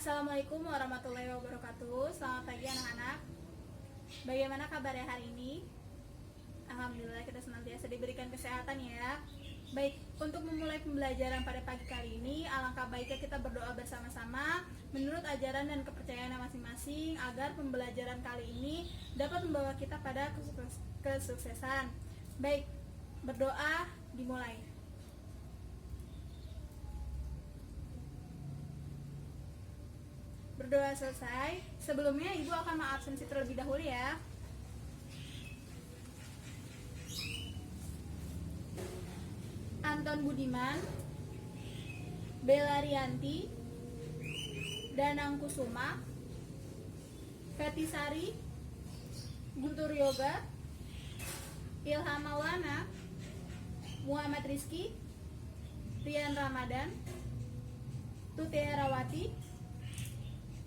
Assalamualaikum warahmatullahi wabarakatuh. Selamat pagi anak-anak. Bagaimana kabarnya hari ini? Alhamdulillah kita senantiasa diberikan kesehatan ya. Baik, untuk memulai pembelajaran pada pagi kali ini, alangkah baiknya kita berdoa bersama-sama menurut ajaran dan kepercayaan masing-masing agar pembelajaran kali ini dapat membawa kita pada kesuksesan. Baik, berdoa dimulai. Berdoa selesai. Sebelumnya Ibu akan mengabsensi terlebih dahulu ya. Anton Budiman, Bella Rianti, Danang Kusuma, Fetisari, Guntur Yoga, Ilham Maulana, Muhammad Rizky, Rian Ramadan, Tuti Herawati,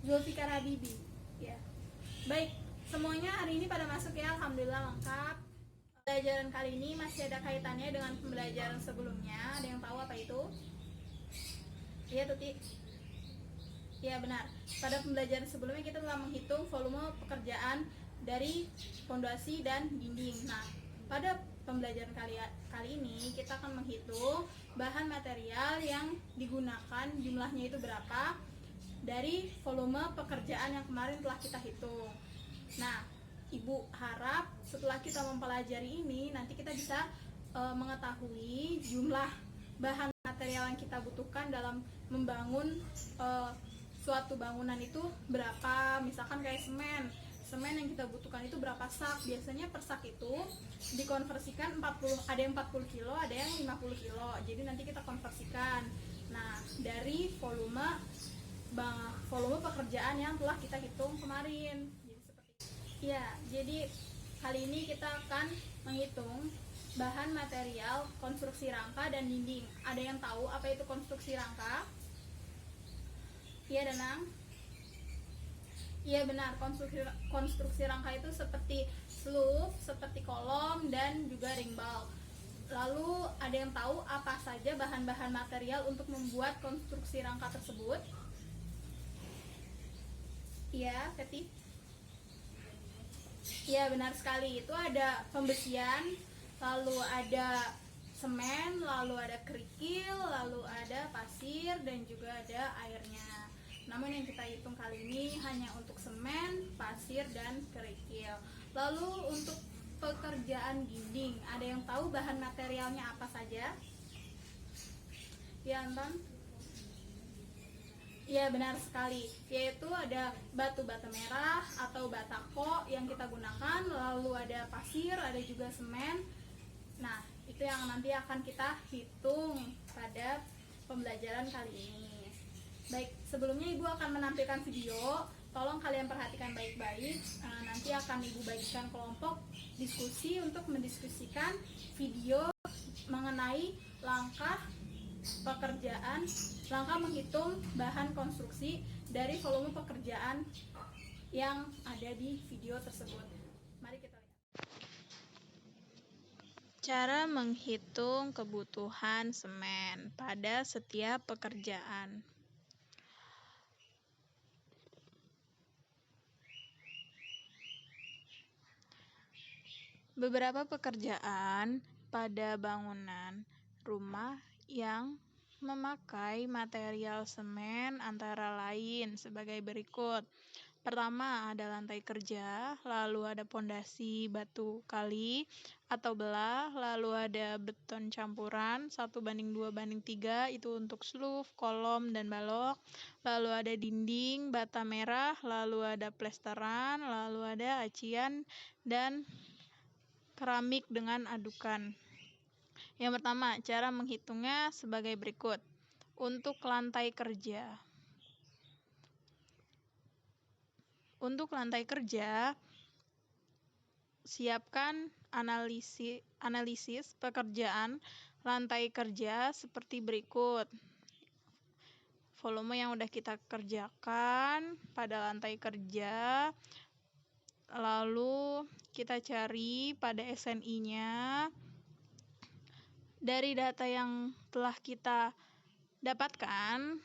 Zulfikar Habibi. Ya. Baik, semuanya hari ini pada masuk ya, alhamdulillah lengkap. Pembelajaran kali ini masih ada kaitannya dengan pembelajaran sebelumnya. Ada yang tahu apa itu? Iya, Tuti. Ya, benar. Pada pembelajaran sebelumnya kita telah menghitung volume pekerjaan dari fondasi dan dinding. Nah, pada pembelajaran kali ini kita akan menghitung bahan material yang digunakan, jumlahnya itu berapa dari volume pekerjaan yang kemarin telah kita hitung. Nah, Ibu harap setelah kita mempelajari ini nanti kita bisa mengetahui jumlah bahan material yang kita butuhkan dalam membangun suatu bangunan itu berapa. Misalkan kayak semen yang kita butuhkan itu berapa sak. Biasanya per sak itu dikonversikan 40, ada yang 40 kilo, ada yang 50 kilo. Jadi nanti kita konversikan. Nah, dari volume pekerjaan yang telah kita hitung kemarin. Jadi seperti itu. Ya, jadi kali ini kita akan menghitung bahan material konstruksi rangka dan dinding. Ada yang tahu apa itu konstruksi rangka? Iya, Danang? Iya, benar. Konstruksi rangka itu seperti sloop, seperti kolom, dan juga ring bulk. Lalu ada yang tahu apa saja bahan-bahan material untuk membuat konstruksi rangka tersebut? Iya, Feti. Iya, benar sekali. Itu ada pembesian, lalu ada semen, lalu ada kerikil, lalu ada pasir, dan juga ada airnya. Namun yang kita hitung kali ini hanya untuk semen, pasir, dan kerikil. Lalu untuk pekerjaan dinding, ada yang tahu bahan materialnya apa saja? Ya, Anton? Iya, benar sekali, yaitu ada batu bata merah atau batako yang kita gunakan, lalu ada pasir, ada juga semen. Nah, itu yang nanti akan kita hitung pada pembelajaran kali ini. Baik, sebelumnya Ibu akan menampilkan video, tolong kalian perhatikan baik-baik. Nanti akan Ibu bagikan kelompok diskusi untuk mendiskusikan video mengenai langkah menghitung bahan konstruksi dari volume pekerjaan yang ada di video tersebut. Mari kita lihat. Cara menghitung kebutuhan semen pada setiap pekerjaan. Beberapa pekerjaan pada bangunan rumah yang memakai material semen antara lain sebagai berikut. Pertama ada lantai kerja, lalu ada pondasi batu kali atau belah, lalu ada beton campuran 1:2:3 itu untuk sloop, kolom, dan balok, lalu ada dinding, bata merah, lalu ada plesteran, lalu ada acian, dan keramik dengan adukan. Yang pertama, cara menghitungnya sebagai berikut. Untuk lantai kerja. Untuk lantai kerja, siapkan analisis pekerjaan lantai kerja seperti berikut. Volume yang udah kita kerjakan pada lantai kerja, lalu kita cari pada SNI-nya. Dari data yang telah kita dapatkan,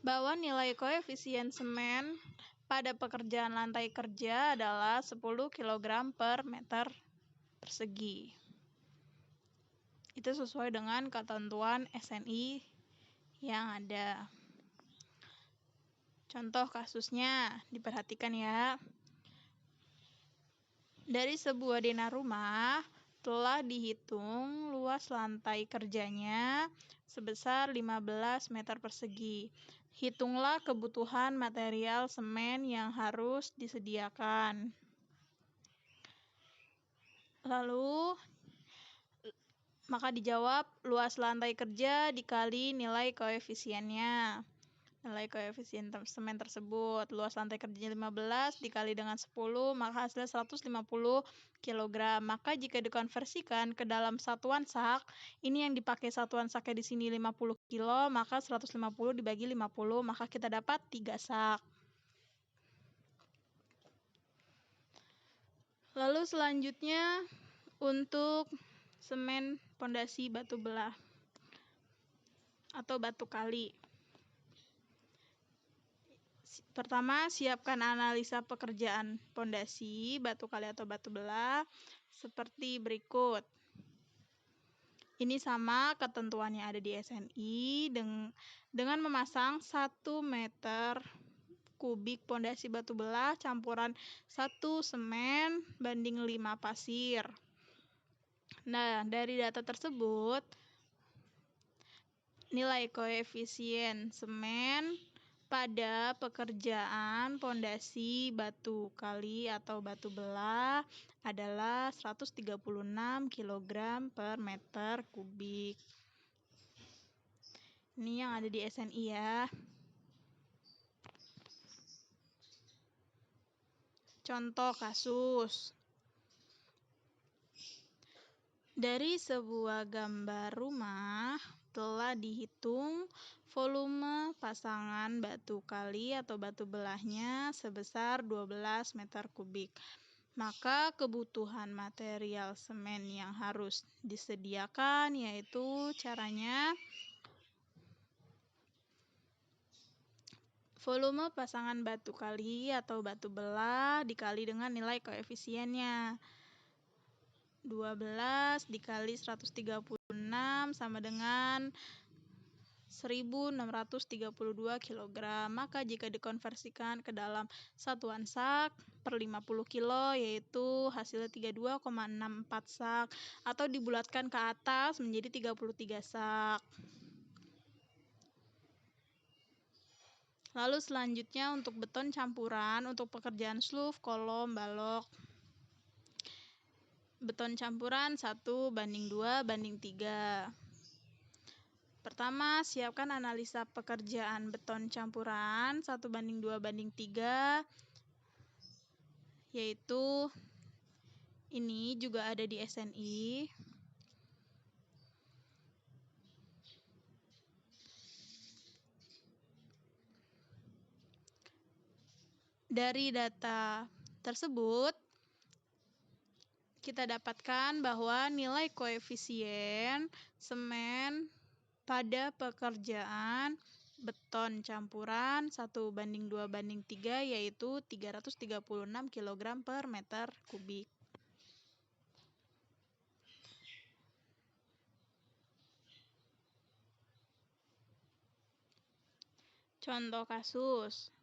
bahwa nilai koefisien semen pada pekerjaan lantai kerja adalah 10 kg per meter persegi. Itu sesuai dengan ketentuan SNI yang ada. Contoh kasusnya, diperhatikan ya. Dari sebuah denah rumah, telah dihitung luas lantai kerjanya sebesar 15 meter persegi. Hitunglah kebutuhan material semen yang harus disediakan. Lalu, maka dijawab luas lantai kerja dikali nilai koefisiennya. Nilai koefisien semen tersebut, luas lantai kerjanya 15 dikali dengan 10, maka hasilnya 150 kg. Maka jika dikonversikan ke dalam satuan sak, ini yang dipakai satuan saknya di sini 50 kg, maka 150 dibagi 50, maka kita dapat 3 sak. Lalu selanjutnya untuk semen pondasi batu belah atau batu kali. Pertama, siapkan analisa pekerjaan pondasi, batu kali atau batu belah seperti berikut. Ini sama ketentuannya ada di SNI dengan memasang 1 meter kubik pondasi batu belah campuran 1 semen banding 5 pasir. Nah, dari data tersebut, nilai koefisien semen pada pekerjaan pondasi batu kali atau batu belah adalah 136 kg per meter kubik. Ini yang ada di SNI ya. Contoh kasus. Dari sebuah gambar rumah telah dihitung volume pasangan batu kali atau batu belahnya sebesar 12 meter kubik. Maka kebutuhan material semen yang harus disediakan yaitu caranya volume pasangan batu kali atau batu belah dikali dengan nilai koefisiennya. 12 dikali 136 sama dengan 1632 kg. Maka jika dikonversikan ke dalam satuan sak per 50 kilo yaitu hasilnya 32,64 sak atau dibulatkan ke atas menjadi 33 sak. Lalu selanjutnya untuk beton campuran untuk pekerjaan sluf, kolom, balok. Beton campuran 1:2:3. Pertama, siapkan analisa pekerjaan beton campuran 1:2:3, yaitu ini juga ada di SNI. Dari data tersebut, kita dapatkan bahwa nilai koefisien semen pada pekerjaan beton campuran 1:2:3 yaitu 336 kg per meter kubik. Contoh kasus.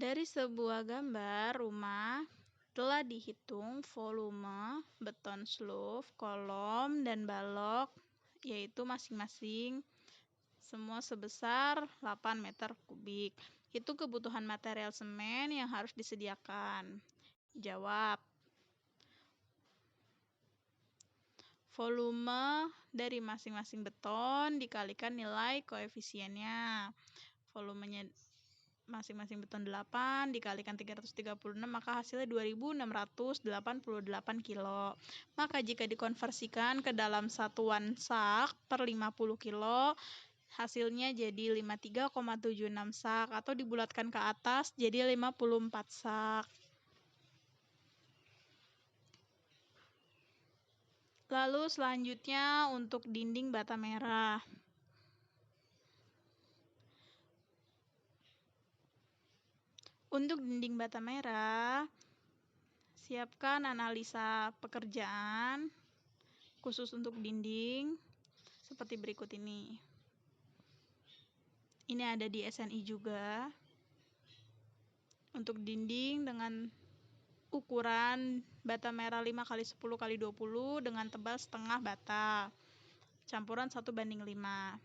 Dari sebuah gambar rumah telah dihitung volume beton sluf, kolom, dan balok yaitu masing-masing semua sebesar 8 meter kubik. Itu kebutuhan material semen yang harus disediakan. Jawab. Volume dari masing-masing beton dikalikan nilai koefisiennya. Volumenya masing-masing beton 8 dikalikan 336, maka hasilnya 2688 kilo. Maka jika dikonversikan ke dalam satuan sak per 50 kilo, hasilnya jadi 53,76 sak atau dibulatkan ke atas jadi 54 sak. Lalu selanjutnya untuk dinding bata merah. Untuk dinding bata merah, siapkan analisa pekerjaan khusus untuk dinding seperti berikut ini. Ini ada di SNI juga. Untuk dinding dengan ukuran bata merah 5x10x20 dengan tebal setengah bata, campuran 1:5.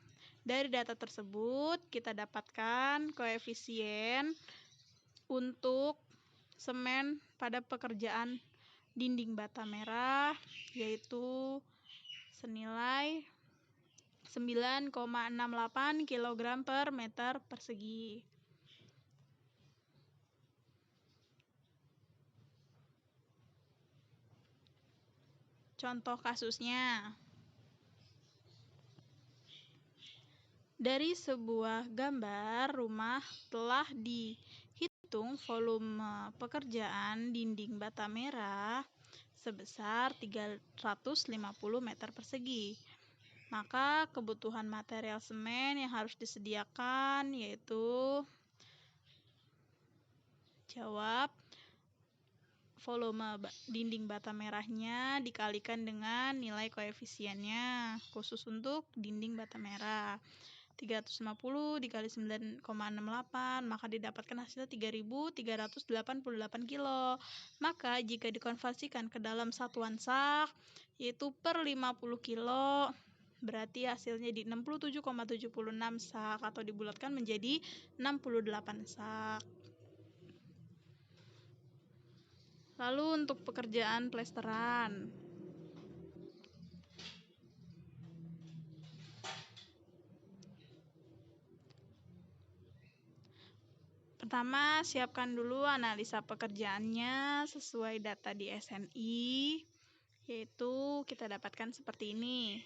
Dari data tersebut kita dapatkan koefisien untuk semen pada pekerjaan dinding bata merah, yaitu senilai 9,68 kg per meter persegi. Contoh kasusnya. Dari sebuah gambar rumah telah dihitung volume pekerjaan dinding bata merah sebesar 350 meter persegi. Maka kebutuhan material semen yang harus disediakan yaitu jawab volume dinding bata merahnya dikalikan dengan nilai koefisiennya khusus untuk dinding bata merah. 350 dikali 9,68 maka didapatkan hasilnya 3.388 kilo. Maka jika dikonversikan ke dalam satuan sak yaitu per 50 kilo, berarti hasilnya di 67,76 sak atau dibulatkan menjadi 68 sak. Lalu untuk pekerjaan plesteran. Pertama, siapkan dulu analisa pekerjaannya sesuai data di SNI, yaitu kita dapatkan seperti ini.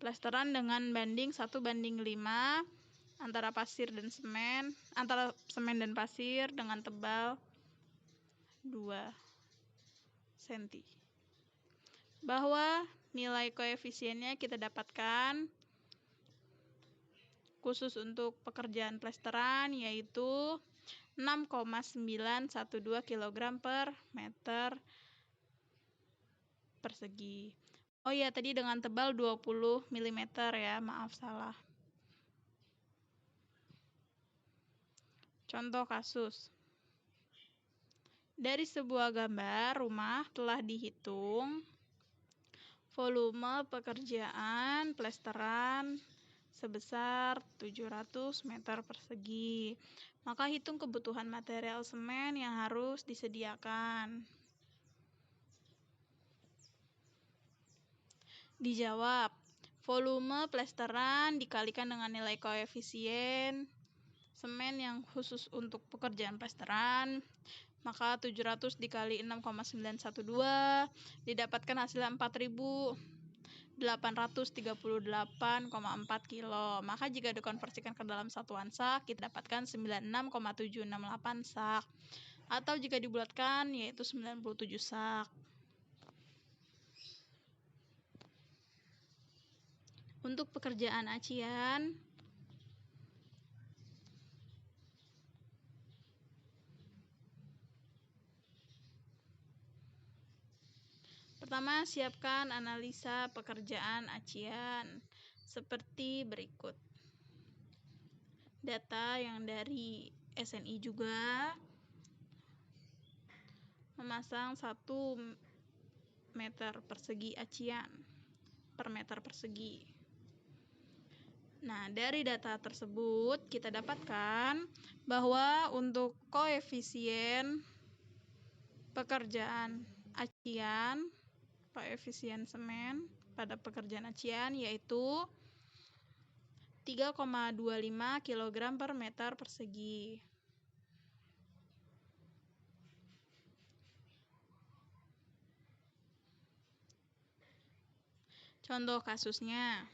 Plesteran dengan banding 1:5 antara pasir dan semen, antara semen dan pasir dengan tebal 2 cm. Bahwa nilai koefisiennya kita dapatkan khusus untuk pekerjaan plesteran yaitu 6,912 kg per meter persegi. Oh ya, tadi dengan tebal 20 mm ya, maaf salah. Contoh kasus. Dari sebuah gambar rumah telah dihitung volume pekerjaan plesteran sebesar 700 meter persegi. Maka hitung kebutuhan material semen yang harus disediakan. Dijawab, volume plesteran dikalikan dengan nilai koefisien semen yang khusus untuk pekerjaan plesteran, maka 700 dikali 6,912 didapatkan hasilnya 4.838,4 kilo. Maka jika dikonversikan ke dalam satuan sak, kita dapatkan 96,768 sak. Atau jika dibulatkan, yaitu 97 sak. Untuk pekerjaan acian, pertama, siapkan analisa pekerjaan acian seperti berikut. Data yang dari SNI juga memasang 1 meter persegi acian per meter persegi. Nah, dari data tersebut kita dapatkan bahwa untuk koefisien pekerjaan acian, koefisien semen pada pekerjaan acian yaitu 3,25 kg per meter persegi. Contoh kasusnya.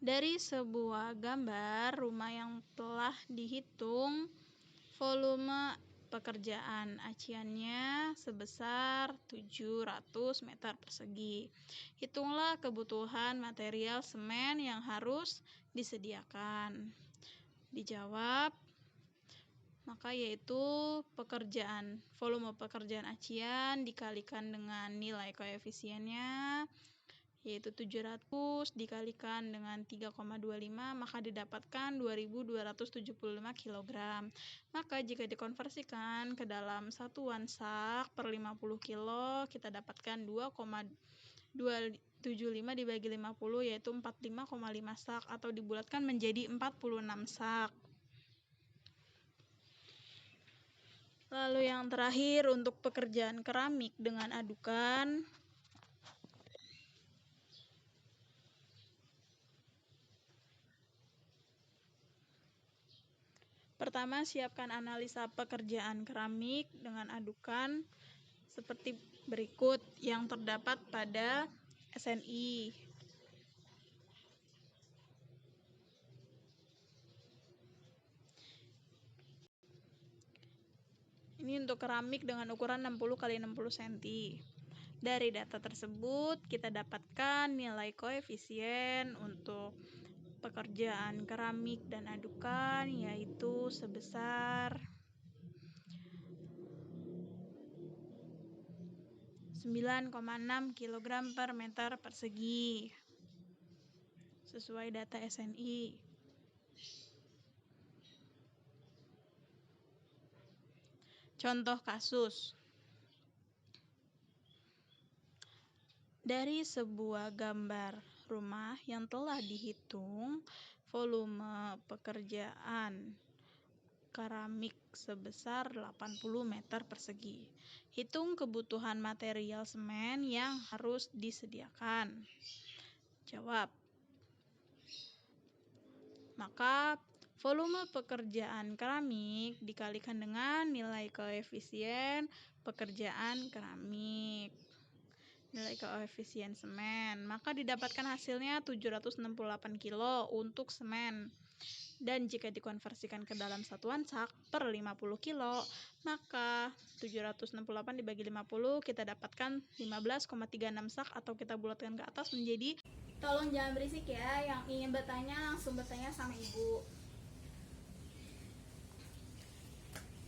Dari sebuah gambar rumah yang telah dihitung volume pekerjaan aciannya sebesar 700 meter persegi. Hitunglah kebutuhan material semen yang harus disediakan. Dijawab, maka yaitu volume pekerjaan acian dikalikan dengan nilai koefisiennya, yaitu 700 dikalikan dengan 3,25, maka didapatkan 2275 kg. Maka jika dikonversikan ke dalam satuan sak per 50 kilo, kita dapatkan 2,275 dibagi 50, yaitu 45,5 sak, atau dibulatkan menjadi 46 sak. Lalu yang terakhir untuk pekerjaan keramik dengan adukan. Pertama, siapkan analisa pekerjaan keramik dengan adukan seperti berikut yang terdapat pada SNI. Ini untuk keramik dengan ukuran 60 x 60 cm. Dari data tersebut, kita dapatkan nilai koefisien untuk pekerjaan keramik dan adukan, yaitu sebesar 9,6 kg per meter persegi, sesuai data SNI. Contoh kasus. Dari sebuah gambar rumah yang telah dihitung volume pekerjaan keramik sebesar 80 meter persegi. Hitung kebutuhan material semen yang harus disediakan. Jawab. Maka volume pekerjaan keramik dikalikan dengan nilai koefisien pekerjaan keramik, nilai koefisien semen, maka didapatkan hasilnya 768 kilo untuk semen. Dan jika dikonversikan ke dalam satuan sak per 50 kilo, maka 768 dibagi 50, kita dapatkan 15,36 sak, atau kita bulatkan ke atas menjadi. Tolong jangan berisik ya, yang ingin bertanya langsung bertanya sama ibu.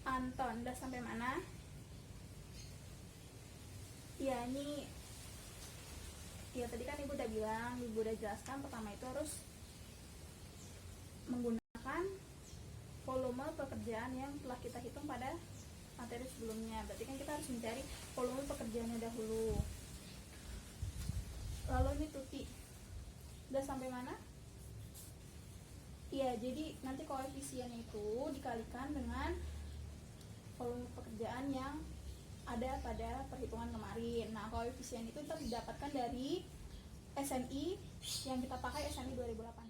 Anton, udah sampai mana? Ya, ini ya tadi kan ibu udah bilang, ibu udah jelaskan pertama itu harus menggunakan volume pekerjaan yang telah kita hitung pada materi sebelumnya. Berarti kan kita harus mencari volume pekerjaannya dahulu. Lalu ini Tuti, udah sampai mana? Iya, jadi nanti koefisiennya itu dikalikan dengan volume pekerjaan yang ada pada perhitungan kemarin. Nah, koefisien itu didapatkan dari SNI yang kita pakai SNI 2008.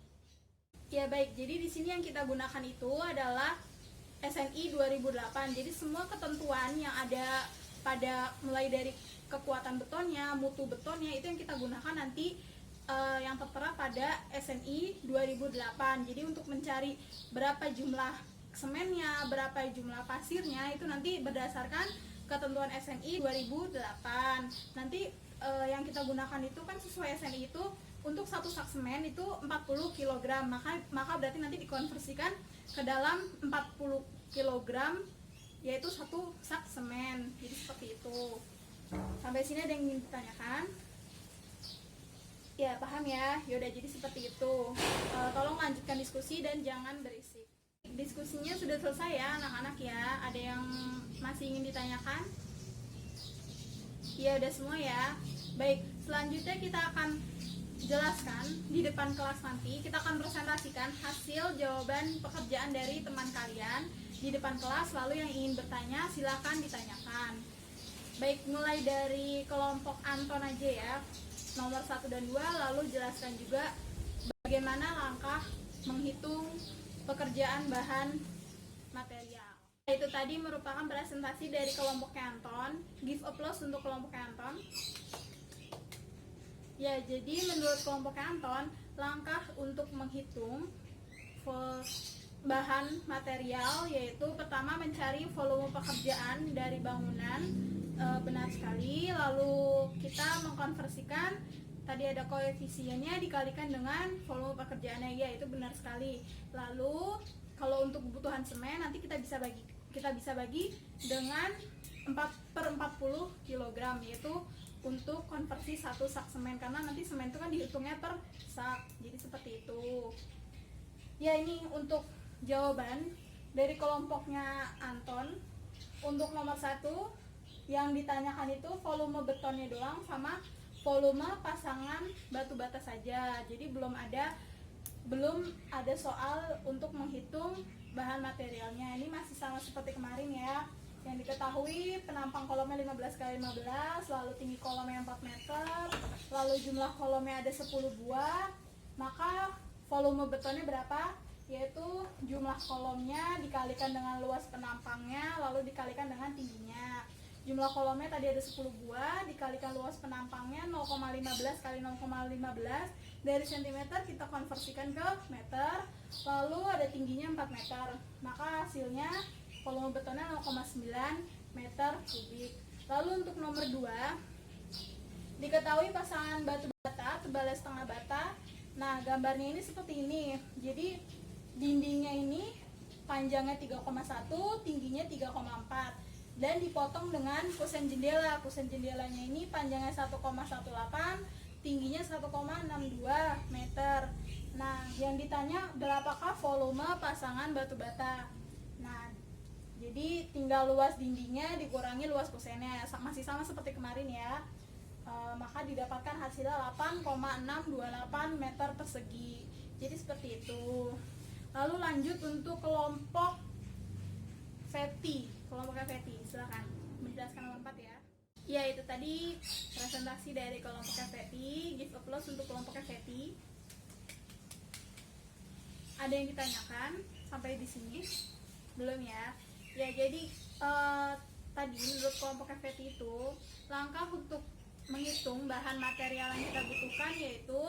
Ya baik, jadi di sini yang kita gunakan itu adalah SNI 2008. Jadi semua ketentuan yang ada pada mulai dari kekuatan betonnya, mutu betonnya, itu yang kita gunakan nanti yang tertera pada SNI 2008. Jadi untuk mencari berapa jumlah semennya, berapa jumlah pasirnya, itu nanti berdasarkan ketentuan SNI 2008. Nanti yang kita gunakan itu kan sesuai SNI itu untuk satu sak semen itu 40 kg, maka berarti nanti dikonversikan ke dalam 40 kg, yaitu satu sak semen. Jadi seperti itu. Sampai sini ada yang ingin ditanyakan? Ya, paham ya? Yaudah, jadi seperti itu. Tolong lanjutkan diskusi dan jangan berisik. Diskusinya sudah selesai ya anak-anak ya. Ada yang masih ingin ditanyakan? Ya, udah semua ya. Baik, selanjutnya kita akan jelaskan di depan kelas nanti. Kita akan presentasikan hasil jawaban pekerjaan dari teman kalian di depan kelas. Lalu yang ingin bertanya silakan ditanyakan. Baik, mulai dari kelompok Anton aja ya, nomor 1 dan 2, lalu jelaskan juga bagaimana langkah menghitung pekerjaan bahan material. Itu tadi merupakan presentasi dari kelompok Anton. Give applause untuk kelompok Anton. Ya, jadi menurut kelompok Anton, langkah untuk menghitung bahan material, yaitu pertama mencari volume pekerjaan dari bangunan, benar sekali. Lalu kita mengkonversikan, tadi ada koefisiennya dikalikan dengan volume pekerjaannya, yaitu benar sekali. Lalu kalau untuk kebutuhan semen nanti kita bisa bagi dengan 4/40 kg, yaitu untuk konversi 1 sak semen, karena nanti semen itu kan dihitungnya per sak, jadi seperti itu. Ya, ini untuk jawaban dari kelompoknya Anton. Untuk nomor 1 yang ditanyakan itu volume betonnya doang sama volume pasangan batu bata saja, jadi belum ada soal untuk menghitung bahan materialnya. Ini masih sama seperti kemarin ya. Yang diketahui penampang kolomnya 15x15, lalu tinggi kolomnya 4 meter, lalu jumlah kolomnya ada 10 buah. Maka volume betonnya berapa? Yaitu jumlah kolomnya dikalikan dengan luas penampangnya, lalu dikalikan dengan tingginya. Jumlah kolomnya tadi ada 10 buah, dikalikan luas penampangnya 0,15 kali 0,15. Dari cm kita konversikan ke meter, lalu ada tingginya 4 meter. Maka hasilnya volume betonnya 0,9 meter kubik. Lalu untuk nomor 2, diketahui pasangan batu bata tebalnya setengah bata. Nah, gambarnya ini seperti ini. Jadi dindingnya ini panjangnya 3,1, tingginya 3,4, dan dipotong dengan kusen jendela. Kusen jendelanya ini panjangnya 1,18, tingginya 1,62 meter. Nah, yang ditanya berapakah volume pasangan batu bata. Nah, jadi tinggal luas dindingnya dikurangi luas kusennya, masih sama seperti kemarin ya. Maka didapatkan hasilnya 8,628 meter persegi. Jadi seperti itu. Lalu lanjut untuk kelompok Feti. Kelompoknya Feti, silakan menjelaskan nomor 4 ya. Ya, itu tadi presentasi dari kelompoknya Feti. Give applause untuk kelompoknya Feti. Ada yang ditanyakan sampai di sini? Belum ya? Ya, jadi tadi menurut kelompok FVT itu, langkah untuk menghitung bahan material yang kita butuhkan yaitu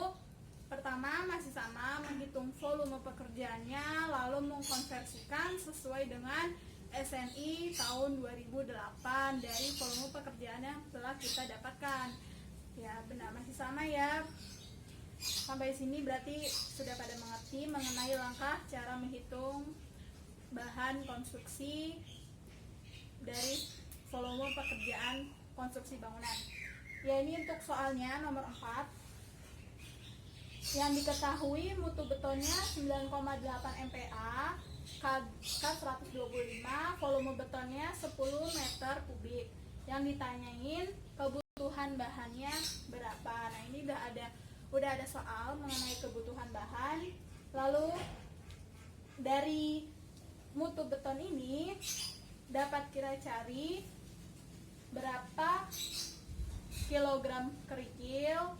pertama masih sama, menghitung volume pekerjaannya, lalu mengkonversikan sesuai dengan SNI tahun 2008 dari volume pekerjaan yang telah kita dapatkan. Ya, benar, masih sama ya. Sampai sini berarti sudah pada mengerti mengenai langkah cara menghitung bahan konstruksi dari volume pekerjaan konstruksi bangunan. Ya, ini untuk soalnya nomor 4. Yang diketahui mutu betonnya 9,8 MPa, K125, volume betonnya 10 meter kubik. Yang ditanyain kebutuhan bahannya berapa. Nah, ini udah ada soal mengenai kebutuhan bahan. Lalu dari mutu beton ini dapat kita cari berapa kilogram kerikil,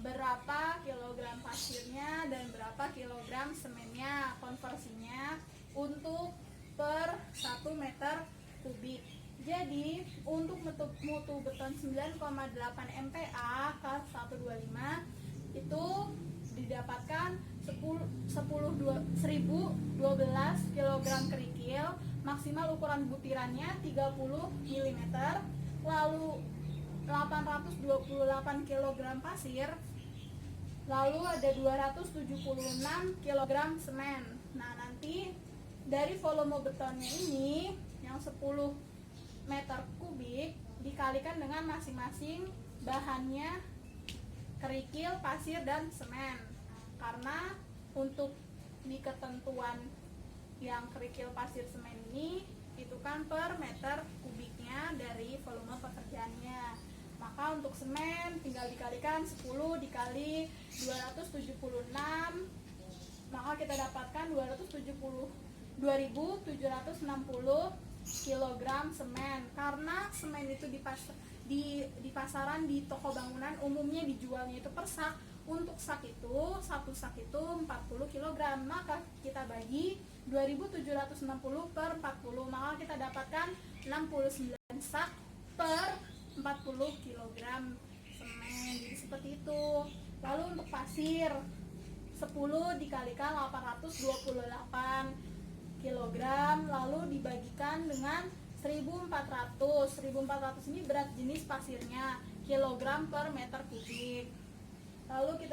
berapa kilogram pasirnya, dan berapa kilogram semennya, konversinya untuk per 1 meter kubik. Jadi untuk mutu beton 9,8 MPa K125 itu didapatkan 1012 kg kerikil, maksimal ukuran butirannya 30 mm, lalu 828 kg pasir, lalu ada 276 kg semen. Nah, nanti dari volume betonnya ini yang 10 meter kubik dikalikan dengan masing-masing bahannya, kerikil, pasir, dan semen. Karena untuk di ketentuan yang kerikil, pasir, semen ini itu kan per meter kubiknya dari volume pekerjaannya. Maka untuk semen tinggal dikalikan 10 dikali 276, maka kita dapatkan 2.760 kg semen. Karena semen itu di pasaran, di toko bangunan umumnya dijualnya itu per sak. Untuk sak itu, satu sak itu 40 kg, maka kita bagi 2.760 per 40, maka kita dapatkan 69 sak per 40 kg semen. Jadi seperti itu. Lalu untuk pasir 10 dikalikan 828, kg, lalu dibagikan dengan 1400. 1400 ini berat jenis pasirnya, kilogram per meter kubik. Lalu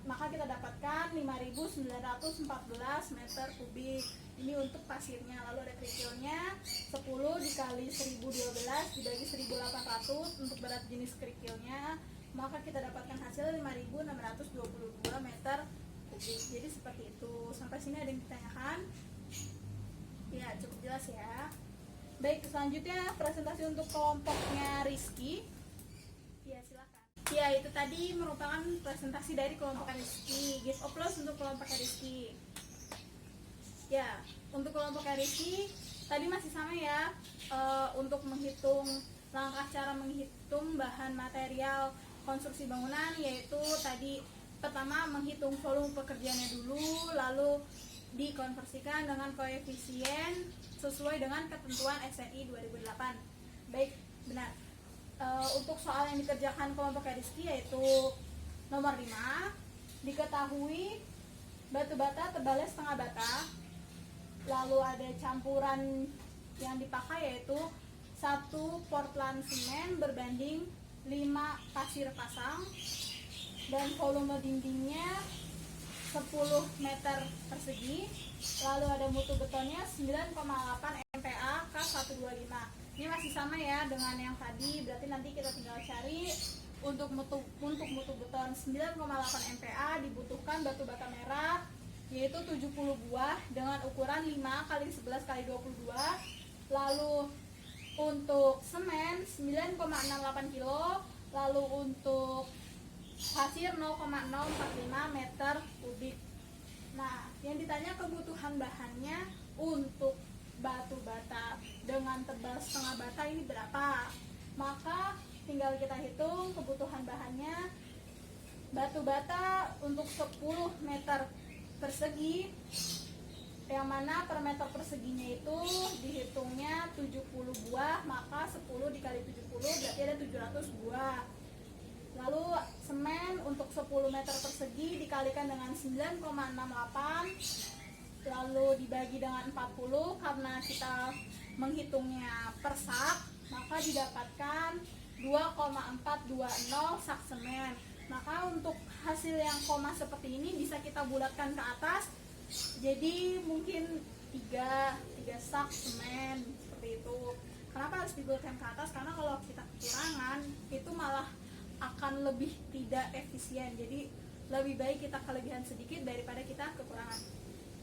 maka kita dapatkan 5.914 meter kubik. Ini untuk pasirnya. Lalu ada kerikilnya, 10 dikali 1012 dibagi 1800 untuk berat jenis kerikilnya, maka kita dapatkan hasil 5.622 meter kubik. Jadi seperti itu. Sampai sini ada yang ditanyakan? Ya, cukup jelas ya. Baik, selanjutnya presentasi untuk kelompoknya Rizky. Ya, silakan. Ya, itu tadi merupakan presentasi dari kelompok Rizky. Give applause untuk kelompok Rizky. Ya, untuk kelompok Rizky tadi masih sama ya, untuk menghitung langkah cara menghitung bahan material konstruksi bangunan, yaitu tadi pertama menghitung volume pekerjaannya dulu, lalu dikonversikan dengan koefisien sesuai dengan ketentuan SNI 2008. Baik, benar. Untuk soal yang dikerjakan kelompok Rizky yaitu nomor 5, diketahui batu bata tebalnya setengah bata, lalu ada campuran yang dipakai yaitu 1 Portland semen berbanding 5 pasir pasang, dan volume dindingnya 10 meter persegi, lalu ada mutu betonnya 9,8 MPa K125. Ini masih sama ya dengan yang tadi, berarti nanti kita tinggal cari untuk mutu beton 9,8 MPa dibutuhkan batu bata merah yaitu 70 buah dengan ukuran 5 kali 11 kali 22. Lalu untuk semen 9,68 kilo, lalu untuk pasir 0,045 meter kubik. Nah, yang ditanya kebutuhan bahannya untuk batu bata dengan tebal setengah bata ini berapa? Maka tinggal kita hitung kebutuhan bahannya. Batu bata untuk 10 meter persegi, yang mana per meter perseginya itu dihitungnya 70 buah, maka 10 dikali 70 berarti ada 700 buah. Lalu semen untuk 10 meter persegi dikalikan dengan 9,68, lalu dibagi dengan 40 karena kita menghitungnya per sak, maka didapatkan 2,420 sak semen. Maka untuk hasil yang koma seperti ini bisa kita bulatkan ke atas, jadi mungkin 3 sak semen seperti itu. Kenapa harus dibulatkan ke atas? Karena kalau kita kekurangan itu malah akan lebih tidak efisien. Jadi lebih baik kita kelebihan sedikit daripada kita kekurangan.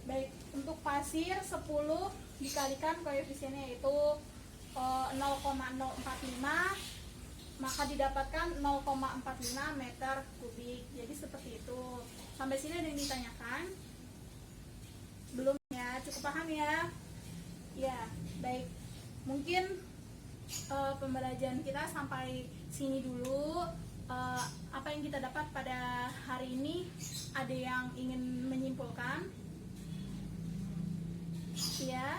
Baik, untuk pasir 10 dikalikan koefisiennya yaitu 0,045, maka didapatkan 0,45 meter kubik. Jadi seperti itu. Sampai sini ada yang ditanyakan? Belum ya? Cukup paham ya? Ya, baik. Mungkin pembelajaran kita sampai sini dulu. Apa yang kita dapat pada hari ini? Ada yang ingin menyimpulkan? Ya,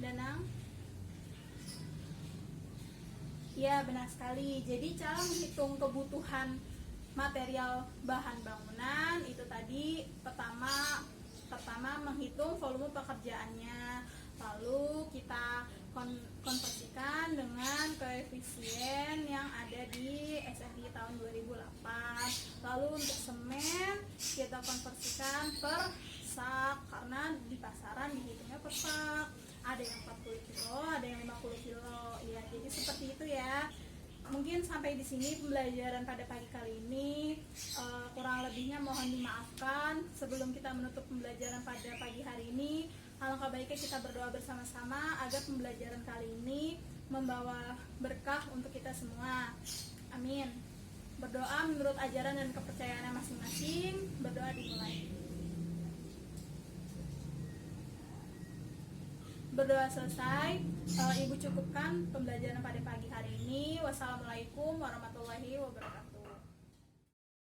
Danang? Ya, benar sekali. Jadi cara menghitung kebutuhan material bahan bangunan itu tadi pertama menghitung volume pekerjaannya, lalu kita konversikan dengan koefisien yang ada di SNI tahun 2008. Lalu untuk semen kita konversikan per sak karena di pasaran dihitungnya per sak. Ada yang 40 kilo, ada yang 50 kilo. Ya, jadi seperti itu ya. Mungkin sampai di sini pembelajaran pada pagi kali ini. Kurang lebihnya mohon dimaafkan. Sebelum kita menutup pembelajaran pada pagi hari ini, alangkah baiknya kita berdoa bersama-sama agar pembelajaran kali ini membawa berkah untuk kita semua. Amin. Berdoa menurut ajaran dan kepercayaannya masing-masing. Berdoa dimulai. Berdoa selesai, Ibu cukupkan pembelajaran pada pagi hari ini. Wassalamualaikum warahmatullahi wabarakatuh.